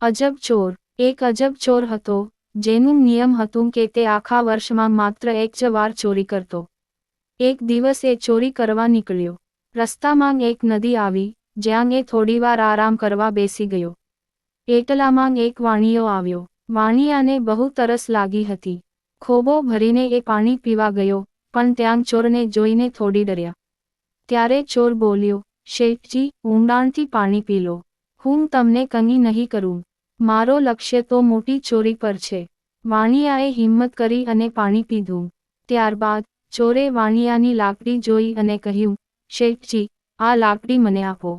અજબ ચોર. એક અજબ ચોર હતો, જેનું નિયમ હતું કે તે આખા વર્ષમાં માત્ર એક જ વાર ચોરી કરતો. એક દિવસ એ ચોરી કરવા નીકળ્યો. રસ્તામાં એક નદી આવી, જ્યાં એ થોડીવાર આરામ કરવા બેસી ગયો. એટલામાં એક વાણિયો આવ્યો. વાણિયાને બહુ તરસ લાગી હતી. ખોબો ભરીને એ પાણી પીવા ગયો, પણ ત્યાં ચોરને જોઈને થોડી ડર્યા. ત્યારે ચોર બોલ્યો, શેઠજી, ઊંડાણથી પાણી પી લો. હું તમને કંઈ નહીં કરું. મારો લક્ષ્ય તો મોટી ચોરી પર છે. વાણિયાએ હિંમત કરી અને પાણી પીધું. ત્યારબાદ ચોરે વાણિયાની લાકડી જોઈ અને કહ્યું, શેઠજી, આ લાકડી મને આપો.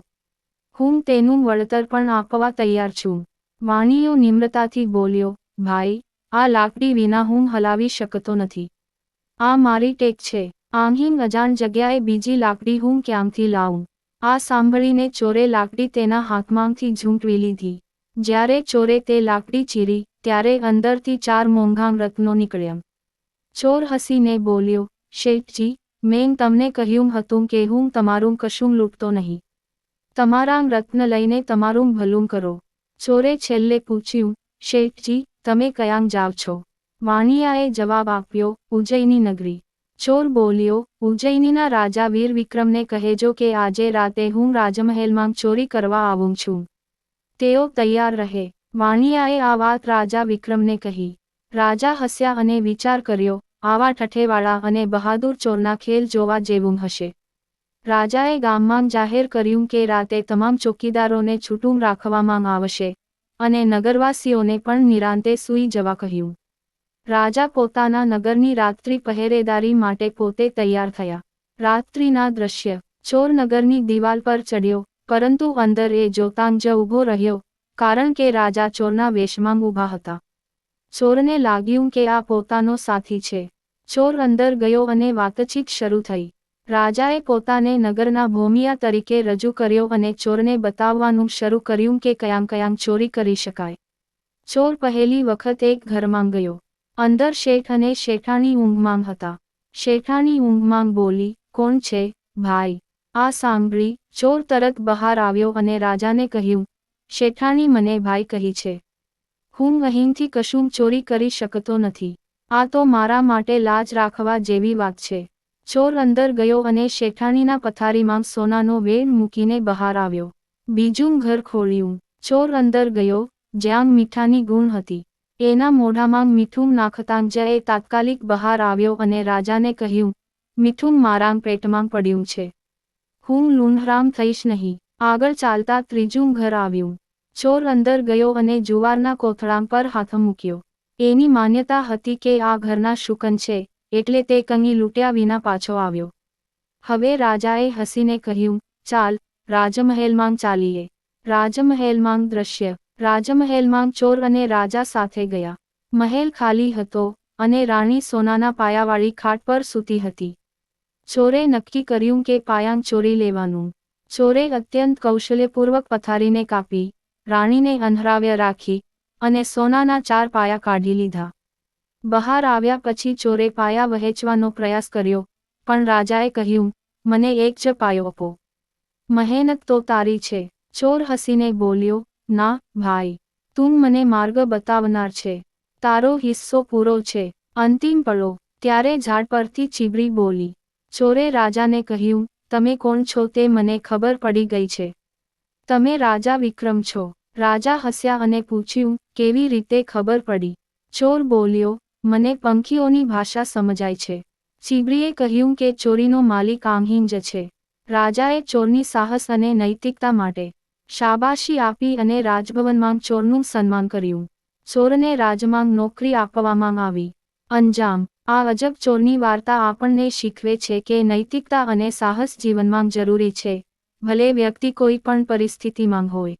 હું તેનું વળતર પણ આપવા તૈયાર છું. વાણિયો નિમ્રતાથી બોલ્યો, ભાઈ, આ લાકડી વિના હું હલાવી શકતો નથી. આ મારી ટેક છે. અહીં અજાણ જગ્યાએ બીજી લાકડી હું ક્યાંથી લાવું? આ સાંભળીને ચોરે લાકડી તેના હાથમાંથી ઝૂંટવી લીધી. જ્યારે ચોરે તે લાકડી ચીરી, ત્યારે અંદરથી 4 મોંઘા રત્નો નીકળ્યા. ચોર હસીને બોલ્યો, શેઠજી, મેં તમને કહ્યું હતું કે હું તમારું કશું લૂંટતો નહીં. તમારા રત્ન લઈને તમારું ભલું કરો. ચોરે છેલ્લે પૂછ્યું, શેઠજી, તમે ક્યાં જાવ છો? વાણિયાએ જવાબ આપ્યો, ઉજ્જૈની નગરી. ચોર બોલ્યો, ઉજ્જૈનીના રાજા વીર વિક્રમને કહેજો કે આજે રાતે હું રાજમહેલમાં ચોરી કરવા આવું છું. તેઓ તૈયાર રહે. વાણિયાએ આ વાત રાજા વિક્રમને કહી. રાજા હસ્યા અને વિચાર કર્યો, આવા ઠઠેવાળા અને બહાદુર ચોરના ખેલ જોવા જેવું હશે. રાજાએ ગામમાં જાહેર કર્યું કે રાતે તમામ ચોકીદારોને છૂટું રાખવામાં આવશે, અને નગરવાસીઓને પણ નિરાંતે સૂઈ જવા કહ્યું. રાજા પોતાના નગરની રાત્રિ પહેરેદારી માટે પોતે તૈયાર થયા. રાત્રિના દ્રશ્ય. ચોર નગરની દિવાલ પર ચડ્યો, પરંતુ અંદર એ જોતાં જ ઊભો રહ્યો, કારણ કે રાજા ચોરના વેશમાં ઊભા હતા. ચોરને લાગ્યું કે આ પોતાનો સાથી છે. ચોર અંદર ગયો અને વાતચીત શરૂ થઈ. રાજાએ પોતાને નગરના ભોમિયા તરીકે રજૂ કર્યો અને ચોરને બતાવવાનું શરૂ કર્યું કે ક્યાં ચોરી કરી શકાય. ચોર પહેલી વખત એક ઘરમાં ગયો. અંદર શેઠ અને શેઠાણી ઊંઘમાં હતા. શેઠાણી ઊંઘમાં બોલી, કોણ છે, ભાઈ? આ સાંભળી ચોર તરત બહાર આવ્યો અને રાજાને કહ્યું, શેઠાણી મને ભાઈ કહી છે. હું અહીંથી કશું ચોરી કરી શકતો નથી. આ તો મારા માટે લાજ રાખવા જેવી વાત છે. ચોર અંદર ગયો અને શેઠાણીના પથારીમાં સોનાનો વેણ મૂકીને બહાર આવ્યો. બીજું ઘર ખોલ્યું. ચોર અંદર ગયો, જ્યાં મીઠાની ગુણ હતી. એના મોઢામાં મીઠું નાખતાં જ એ તાત્કાલિક બહાર આવ્યો અને રાજાને કહ્યું, મીઠું મારા પેટમાં પડ્યું છે. હું લૂંઢરામ થઈશ નહીં. આગળ ચાલતા ત્રીજું ઘર આવ્યું. ચોર અંદર ગયો અને જુવારના કોથળા પર હાથ મૂક્યો. એની માન્યતા હતી કે આ ઘરના શુકન છે, એટલે તે કંઈ લૂંટ્યા વિના પાછો આવ્યો. હવે રાજાએ હસીને કહ્યું, ચાલ, રાજમહેલમાં ચાલીએ. રાજમહેલમાં દ્રશ્ય. રાજમહેલમાં ચોર અને રાજા સાથે ગયા. મહેલ ખાલી હતો, અને રાણી સોનાના પાયાવાળી ખાટ પર સૂતી હતી. ચોરે નક્કી કર્યું કે પાયાં ચોરી લેવાનું. ચોરે અત્યંત કૌશલ્યપૂર્વક પથારીને કાપી, રાણીને અંધારાવ્યા રાખી, અને સોનાના 4 પાયા કાઢી લીધા. બહાર આવ્યા પછી ચોરે પાયા વહેંચવાનો પ્રયાસ કર્યો, પણ રાજાએ કહ્યું, મને એક જ પાયો આપો. મહેનત તો તારી છે. ચોર હસીને બોલ્યો, ના, ભાઈ. તું મને માર્ગ બતાવનાર છે. તારો હિસ્સો પૂરો છે. અંતિમ પળો. ત્યારે ઝાડ પરથી ચીબરી બોલી. ચોરે રાજાને કહ્યું, તમે કોણ છો તે મને ખબર પડી ગઈ છે. તમે રાજા વિક્રમ છો. રાજા હસ્યા અને પૂછ્યું, કેવી રીતે ખબર પડી? ચોર બોલ્યો, મને પંખીઓની ભાષા સમજાય છે. ચીબરીએ કહ્યું કે ચોરીનો માલિક અહીં જ છે. રાજાએ ચોરની સાહસ અને નૈતિકતા માટે શાબાશી આપી અને રાજભવનમાં ચોરનું સન્માન કર્યું. ચોરને રાજમાં નોકરી આપવામાં આવી. અંજામ. આ અજબ ચોરની વાર્તા આપણને શીખવે છે કે નૈતિકતા અને સાહસ જીવનમાં જરૂરી છે, ભલે વ્યક્તિ કોઈ પણ પરિસ્થિતિમાં હોય.